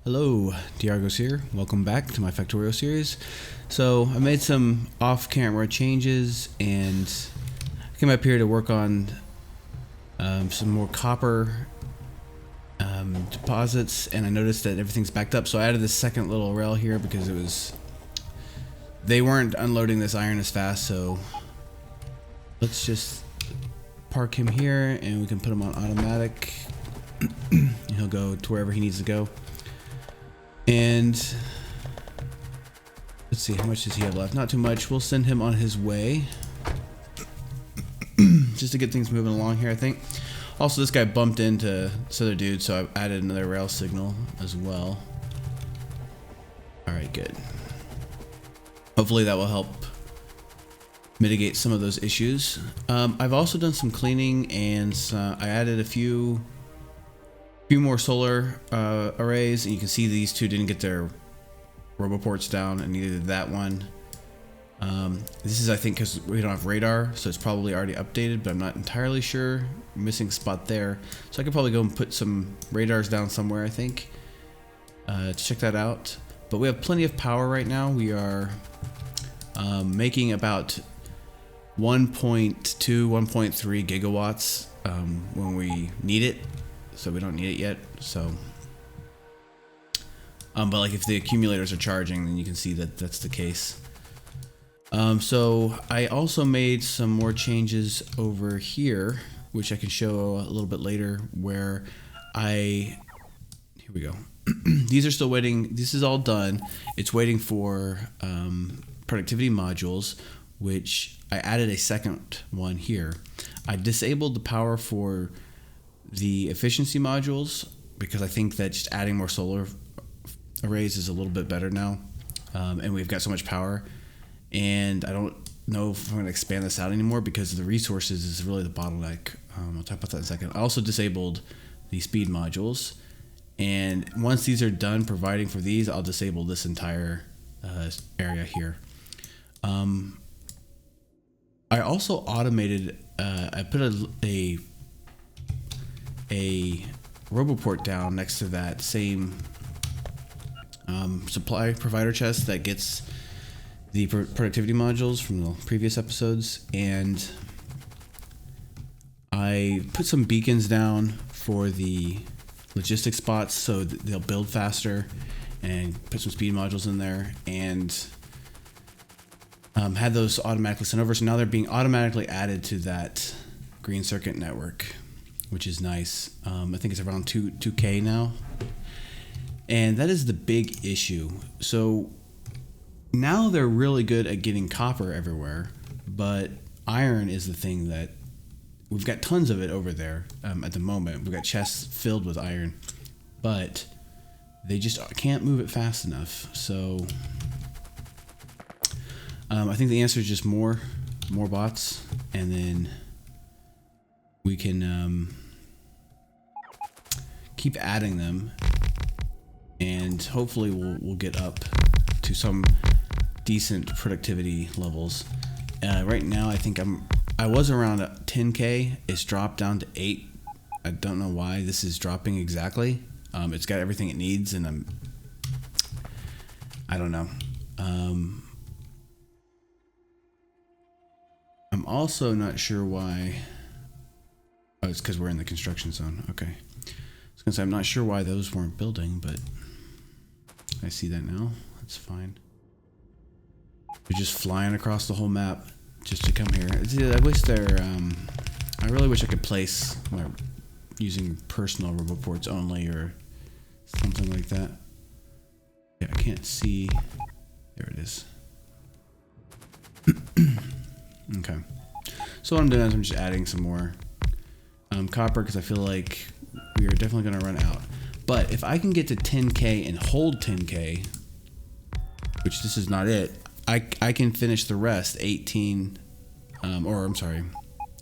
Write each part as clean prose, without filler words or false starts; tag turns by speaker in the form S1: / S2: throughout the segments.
S1: Hello, Diargos here. Welcome back to my Factorio series. So I made some off-camera changes and I came up here to work on some more copper deposits, and I noticed that everything's backed up. So I added this second little rail here because they weren't unloading this iron as fast. So let's just park him here and we can put him on automatic. And he'll go to wherever he needs to go. And let's see, how much does he have left? Not too much. We'll send him on his way just to get things moving along here, I think. Also, this guy bumped into this other dude, so I've added another rail signal as well. Alright, good. Hopefully that will help mitigate some of those issues. I've also done some cleaning, and I added a few more solar arrays, and you can see these two didn't get their roboports down, and neither did that one. This is, I think, because we don't have radar, so it's probably already updated, but I'm not entirely sure. Missing spot there, so I could probably go and put some radars down somewhere, I think, to check that out. But we have plenty of power right now. We are making about 1.2, 1.3 gigawatts when we need it. So we don't need it yet. So, but like if the accumulators are charging, then you can see that that's the case. So I also made some more changes over here, which I can show a little bit later, where here we go. These are still waiting. This is all done. It's waiting for productivity modules, which I added a second one here. I disabled the power for the efficiency modules because I think that just adding more solar arrays is a little bit better now, and we've got so much power, and I don't know if I'm going to expand this out anymore because the resources is really the bottleneck. I'll talk about that in a second. I also disabled the speed modules, and once these are done providing for these, I'll disable this entire area here. I also automated, I put a roboport down next to that same supply provider chest that gets the productivity modules from the previous episodes, and I put some beacons down for the logistic spots so that they'll build faster, and put some speed modules in there, and had those automatically sent over. So now they're being automatically added to that green circuit network, which is nice. I think it's around 2K now. And that is the big issue. So now they're really good at getting copper everywhere, but iron is the thing that we've got tons of it over there at the moment. We've got chests filled with iron, but they just can't move it fast enough. So I think the answer is just more bots, and then we can keep adding them, and hopefully we'll get up to some decent productivity levels. Right now I think I was around 10K. It's dropped down to 8. I don't know why this is dropping exactly. It's got everything it needs, and I don't know. I'm also not sure why. Oh, it's because we're in the construction zone. Okay. I was gonna say, I'm not sure why those weren't building, but I see that now. That's fine. They're just flying across the whole map just to come here. I wish I really wish I could place using personal roboports only or something like that. Yeah, I can't see. There it is. Okay. So what I'm doing is I'm just adding some more copper because I feel like we are definitely going to run out. But if I can get to 10K and hold 10K, which this is not it, I can finish the rest,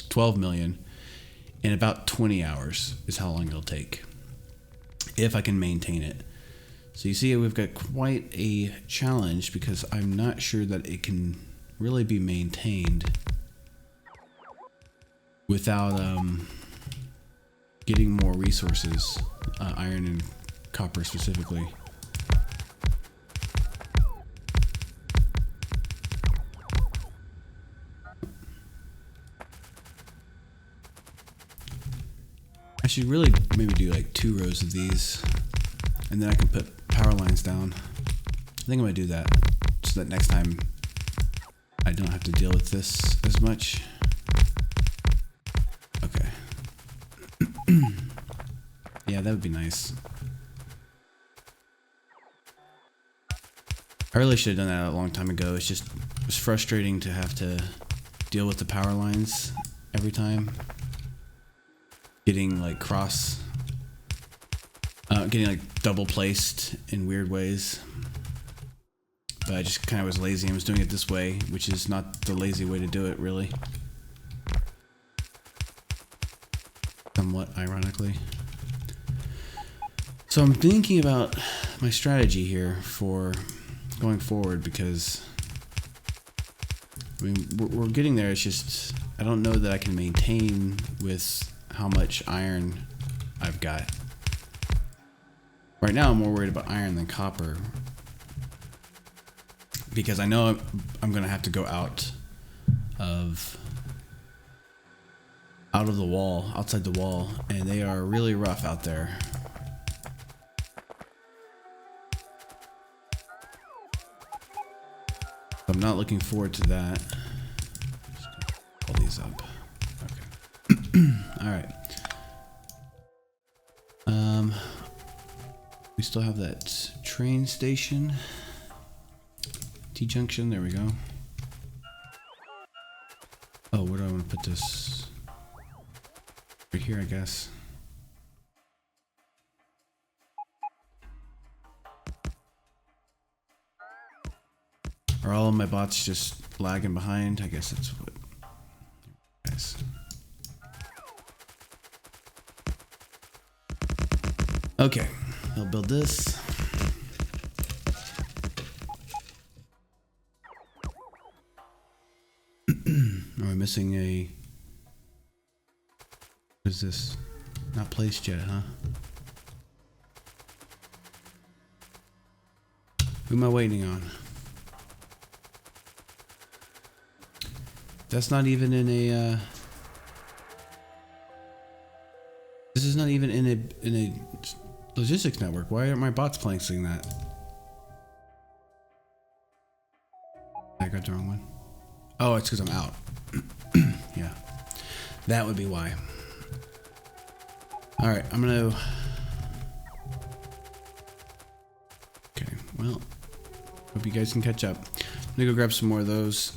S1: 12 million in about 20 hours is how long it'll take if I can maintain it. So you see we've got quite a challenge because I'm not sure that it can really be maintained without getting more resources, iron and copper specifically. should really maybe do like 2 rows of these, and then I can put power lines down. I think I'm gonna do that so that next time I don't have to deal with this as much. Okay. Yeah, that would be nice. I really should have done that a long time ago. It was frustrating to have to deal with the power lines every time. Getting like getting like double placed in weird ways. But I just kind of was lazy and was doing it this way, which is not the lazy way to do it, really. Somewhat ironically. So I'm thinking about my strategy here for going forward, because I mean we're getting there. It's just I don't know that I can maintain with how much iron I've got. Right now I'm more worried about iron than copper, because I know I'm gonna have to go out of the wall, outside the wall, and they are really rough out there. I'm not looking forward to that. Just pull these up. Okay. All right. We still have that train station. T-junction, there we go. Oh, where do I want to put this? Right here, I guess. Are all of my bots just lagging behind? I guess that's what. Nice. Okay, I'll build this. Are we missing a? What is this? Not placed yet, huh? Who am I waiting on? That's not even in a. This is not even in a logistics network. Why aren't my bots placing that? I got the wrong one. Oh, it's because I'm out. Yeah, that would be why. All right, I'm gonna. Okay, well, hope you guys can catch up. I'm gonna go grab some more of those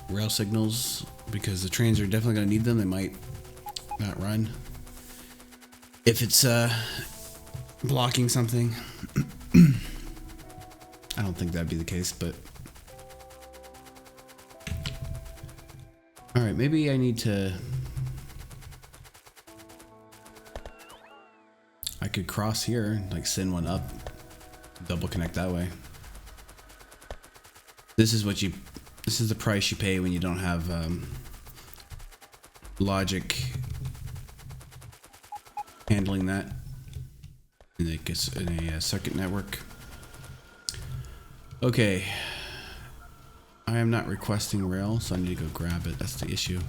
S1: rail signals, because the trains are definitely gonna need them. They might not run if it's blocking something. I don't think that'd be the case, but all right, maybe I need to. I could cross here, like send one up, double connect that way. This is the price you pay when you don't have logic handling that in a circuit network. Okay, I am not requesting rail, so I need to go grab it. That's the issue.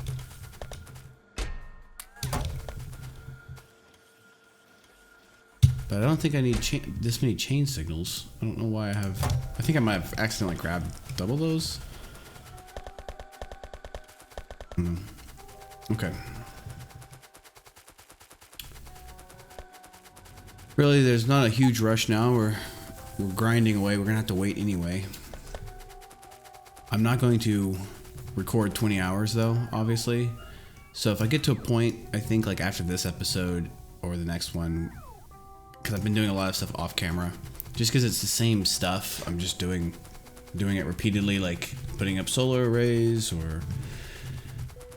S1: But I don't think I need this many chain signals. I don't know why I have. I think I might have accidentally grabbed double those. Okay. Really, there's not a huge rush now. We're grinding away. We're gonna have to wait anyway. I'm not going to record 20 hours though, obviously. So if I get to a point, I think like after this episode or the next one, because I've been doing a lot of stuff off camera, just because it's the same stuff. I'm just doing it repeatedly, like putting up solar arrays, or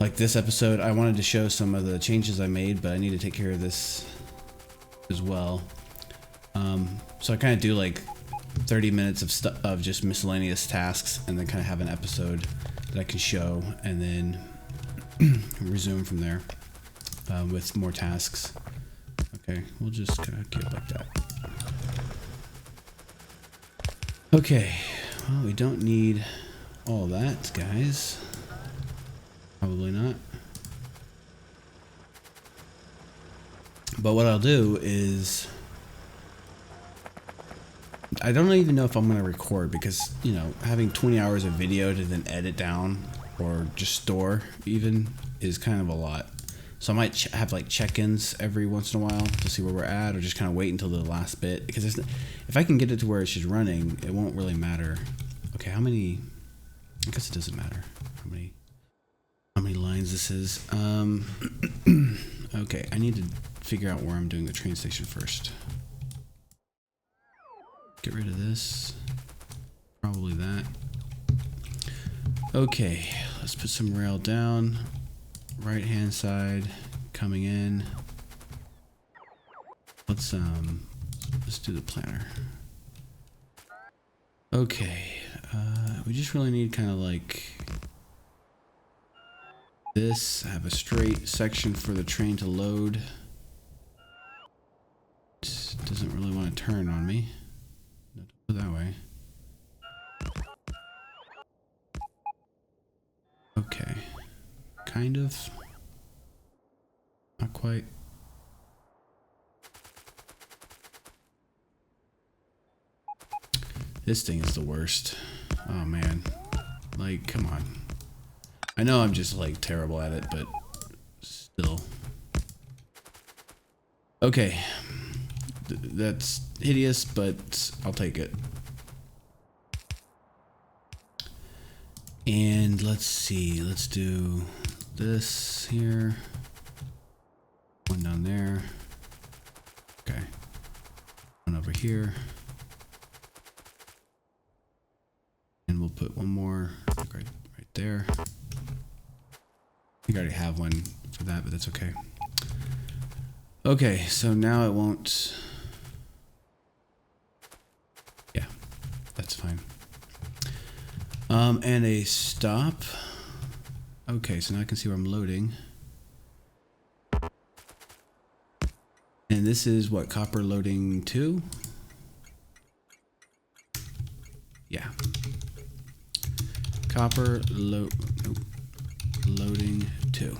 S1: like this episode, I wanted to show some of the changes I made, but I need to take care of this as well. So I kind of do like 30 minutes of just miscellaneous tasks, and then kind of have an episode that I can show, and then resume from there with more tasks. Okay, we'll just kind of keep it like that. Okay, well, we don't need all that, guys. Probably not. But what I'll do is, I don't even know if I'm going to record because, you know, having 20 hours of video to then edit down or just store even is kind of a lot. So I might have like check-ins every once in a while to see where we're at, or just kind of wait until the last bit, because if I can get it to where it's just running, it won't really matter. Okay, how many? I guess it doesn't matter how many lines this is. Okay, I need to figure out where I'm doing the train station first. Get rid of this. Probably that. Okay, let's put some rail down. Right hand side coming in. Let's do the planner. Okay, we just really need kind of like this. Have a straight section for the train to load. It doesn't really want to turn on me. Don't go that way. Okay, kind of. Not quite. This thing is the worst. Oh man. Like, come on. I know I'm just like terrible at it, but still. Okay. That's hideous, but I'll take it. And let's see. Let's do this here. One down there. Okay. One over here. And we'll put one more right there. I think I already have one for that, but that's okay. Okay, so now it won't. Yeah, that's fine. And a stop. Okay, so now I can see where I'm loading. And this is what, copper loading 2? Yeah. Copper loading 2.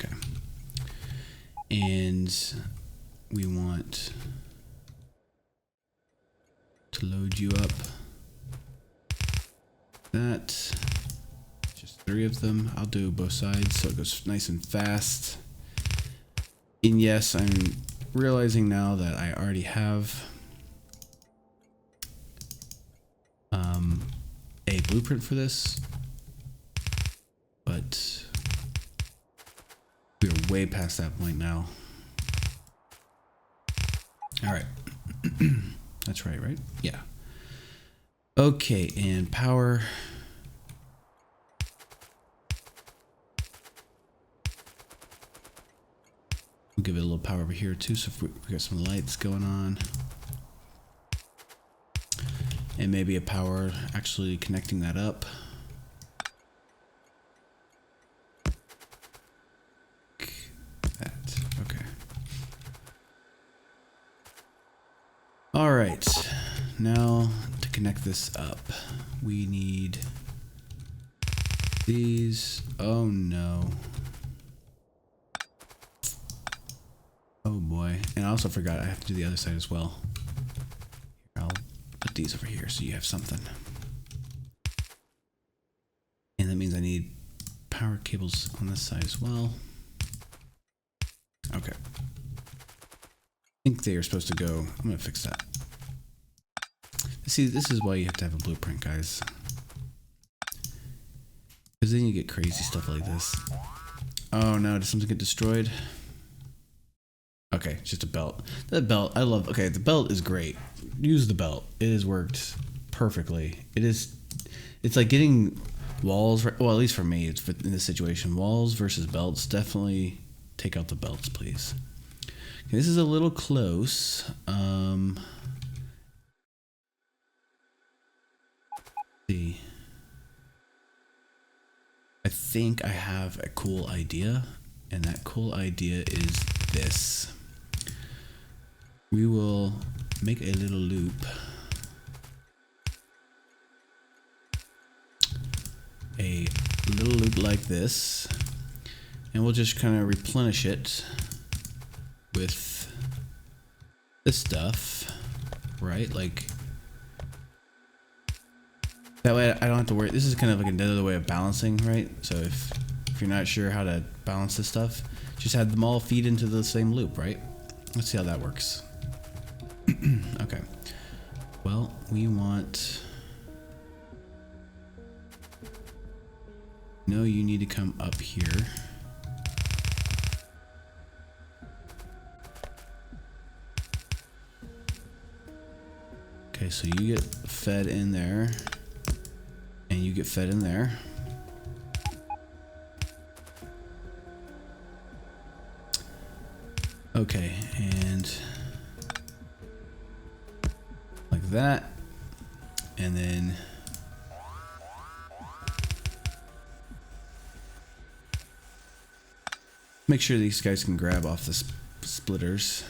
S1: Okay. And we want to load you up. That. Just 3 of them. I'll do both sides so it goes nice and fast. And yes, I'm realizing now that I already have a blueprint for this, but we're way past that point now. All right. That's right, right? Yeah. Okay, and power. We'll give it a little power over here too, so if we got some lights going on. And maybe a power actually connecting that up. That, okay. All right, now to connect this up, we need these. Oh no. Oh boy, and I also forgot I have to do the other side as well. I'll put these over here so you have something. And that means I need power cables on this side as well. Okay. I think they are supposed to go. I'm gonna fix that. See, this is why you have to have a blueprint, guys. Because then you get crazy stuff like this. Oh no, did something get destroyed? Okay, it's just a belt. That belt, I love. Okay, the belt is great. Use the belt. It has worked perfectly. It's like getting walls. Well, at least for me, it's in this situation. Walls versus belts. Definitely take out the belts, please. Okay, this is a little close. Let's see. I think I have a cool idea, and that cool idea is this. We will make a little loop. A little loop like this, and we'll just kind of replenish it with this stuff, right? Like that way I don't have to worry. This is kind of like another way of balancing, right? So if you're not sure how to balance this stuff, just have them all feed into the same loop, right? Let's see how that works. Okay. Well, we want... No, you need to come up here. Okay, so you get fed in there, and you get fed in there. Okay, and like that, and then make sure these guys can grab off the splitters.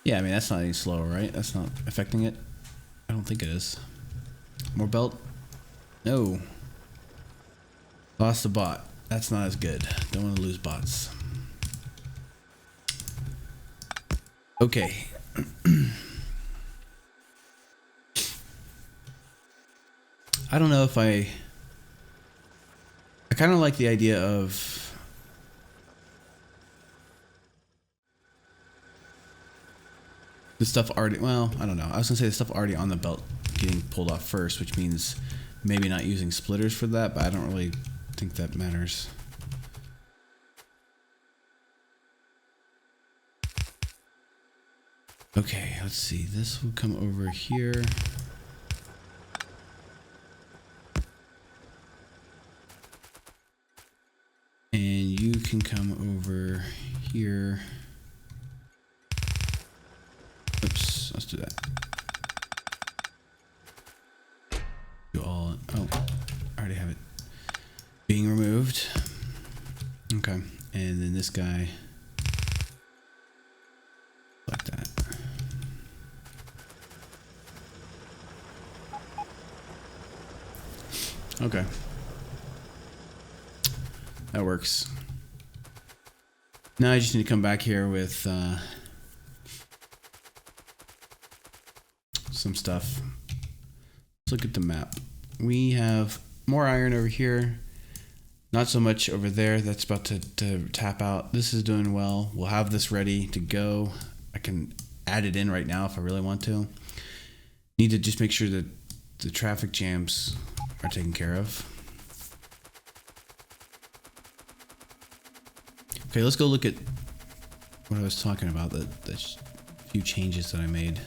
S1: Yeah, I mean, that's not any slower, right? That's not affecting it. I don't think it is. More belt? No. Lost a bot. That's not as good. Don't want to lose bots. Okay. I don't know if I kind of like the idea of the stuff already, well, I don't know. I was gonna say the stuff already on the belt getting pulled off first, which means maybe not using splitters for that, but I don't really think that matters. Okay, let's see. This will come over here. And you can come over here. Oops, let's do that. Do all, oh, I already have it being removed. Okay, and then this guy, like that. Okay. That works. Now I just need to come back here with some stuff. Let's look at the map. We have more iron over here. Not so much over there. That's about to tap out. This is doing well. We'll have this ready to go. I can add it in right now if I really want to. Need to just make sure that the traffic jams are taken care of. Okay, let's go look at what I was talking about, the few changes that I made.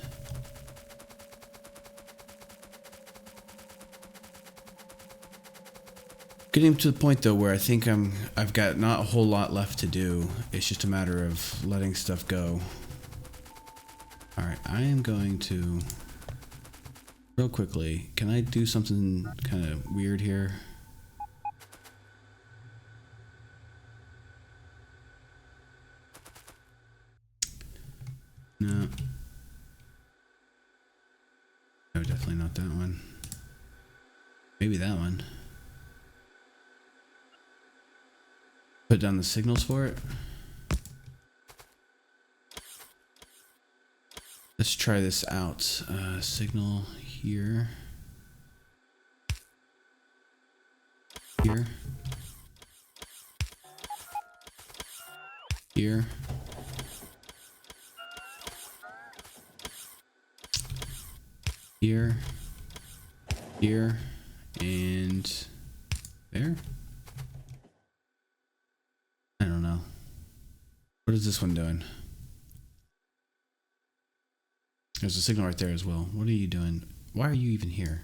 S1: Getting to the point though where I think I've got not a whole lot left to do. It's just a matter of letting stuff go. Alright, I am going to real quickly, can I do something kind of weird here? No. No, definitely not that one. Maybe that one. Put down the signals for it. Let's try this out. Signal here. Here. Here. Here. Here. And there. I don't know. What is this one doing? There's a signal right there as well. What are you doing? Why are you even here?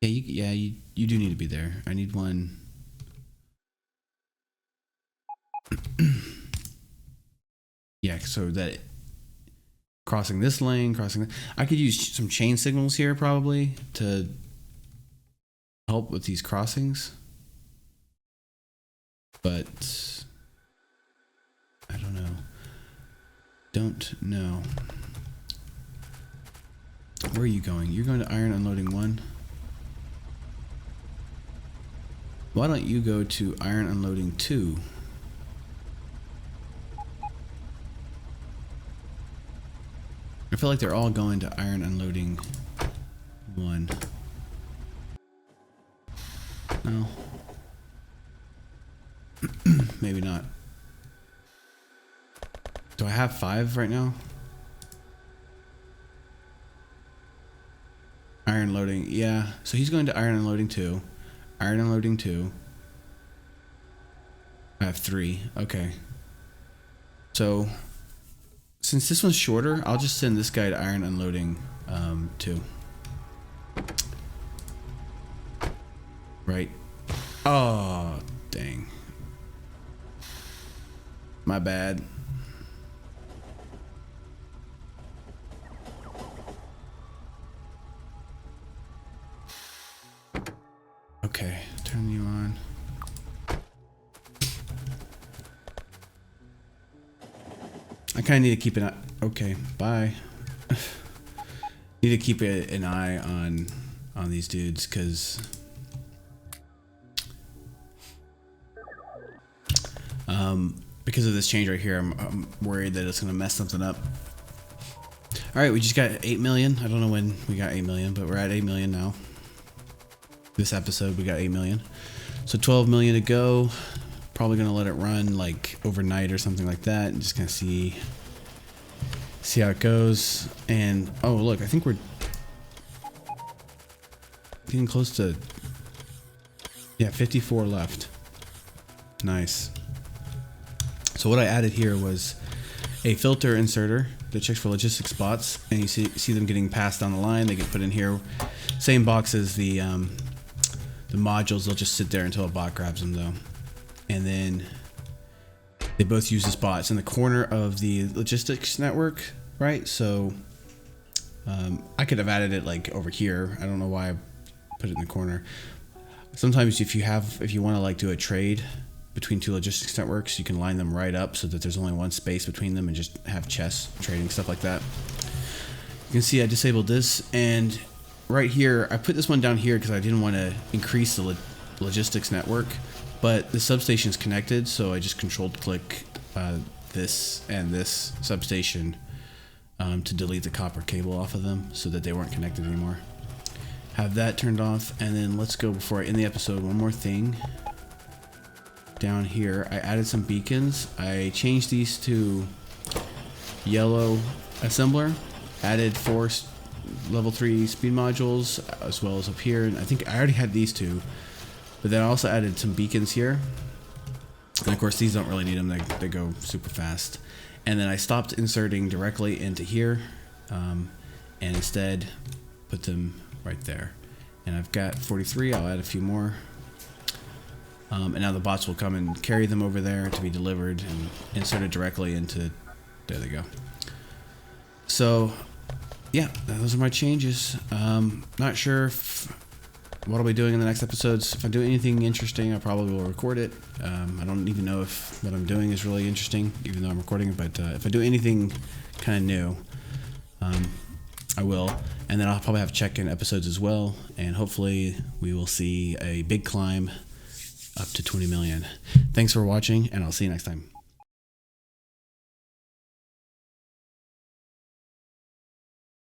S1: Yeah, you do need to be there. I need one. Yeah, so that crossing this lane, crossing. I could use some chain signals here probably to help with these crossings. But I don't know. Don't know. Where are you going? You're going to iron unloading 1. Why don't you go to iron unloading 2? I feel like they're all going to iron unloading 1. No. Maybe not. Do I have 5 right now? Iron loading, yeah. So he's going to iron unloading 2. Iron unloading 2. I have 3. Okay. So since this one's shorter, I'll just send this guy to iron unloading 2. Right. Oh, dang. My bad. Okay, turn you on. I kind of need to keep an eye. Okay, bye. Need to keep an eye on these dudes because because of this change right here, I'm worried that it's gonna mess something up. All right, we just got 8 million. I don't know when we got 8 million, but we're at 8 million now. This episode we got 8 million, so 12 million to go. Probably gonna let it run like overnight or something like that, and just gonna see how it goes. And oh look, I think we're getting close to 54 left. Nice. So what I added here was a filter inserter that checks for logistic spots, and you see them getting passed down the line. They get put in here, same box as the modules. They'll just sit there until a bot grabs them though. And then they both use this bot. It's in the corner of the logistics network, right? So I could have added it like over here. I don't know why I put it in the corner. Sometimes if you want to like do a trade between 2 logistics networks, you can line them right up so that there's only one space between them and just have chess trading, stuff like that. You can see I disabled this, and right here I put this one down here because I didn't want to increase the logistics network, but the substation is connected, so I just controlled click this and this substation to delete the copper cable off of them so that they weren't connected anymore. Have that turned off, and then let's go, before I end the episode, one more thing. Down here I added some beacons. I changed these to yellow assembler, added 4 level 3 speed modules, as well as up here, and I think I already had these 2, but then I also added some beacons here, and of course these don't really need them. They go super fast. And then I stopped inserting directly into here, and instead put them right there. And I've got 43. I'll add a few more. And now the bots will come and carry them over there to be delivered and inserted directly into, there they go. So yeah, those are my changes. Not sure what I'll be doing in the next episodes. If I do anything interesting, I probably will record it. I don't even know if what I'm doing is really interesting, even though I'm recording it, but if I do anything kind of new, I will. And then I'll probably have check-in episodes as well, and hopefully we will see a big climb up to 20 million. Thanks for watching, and I'll see you next time.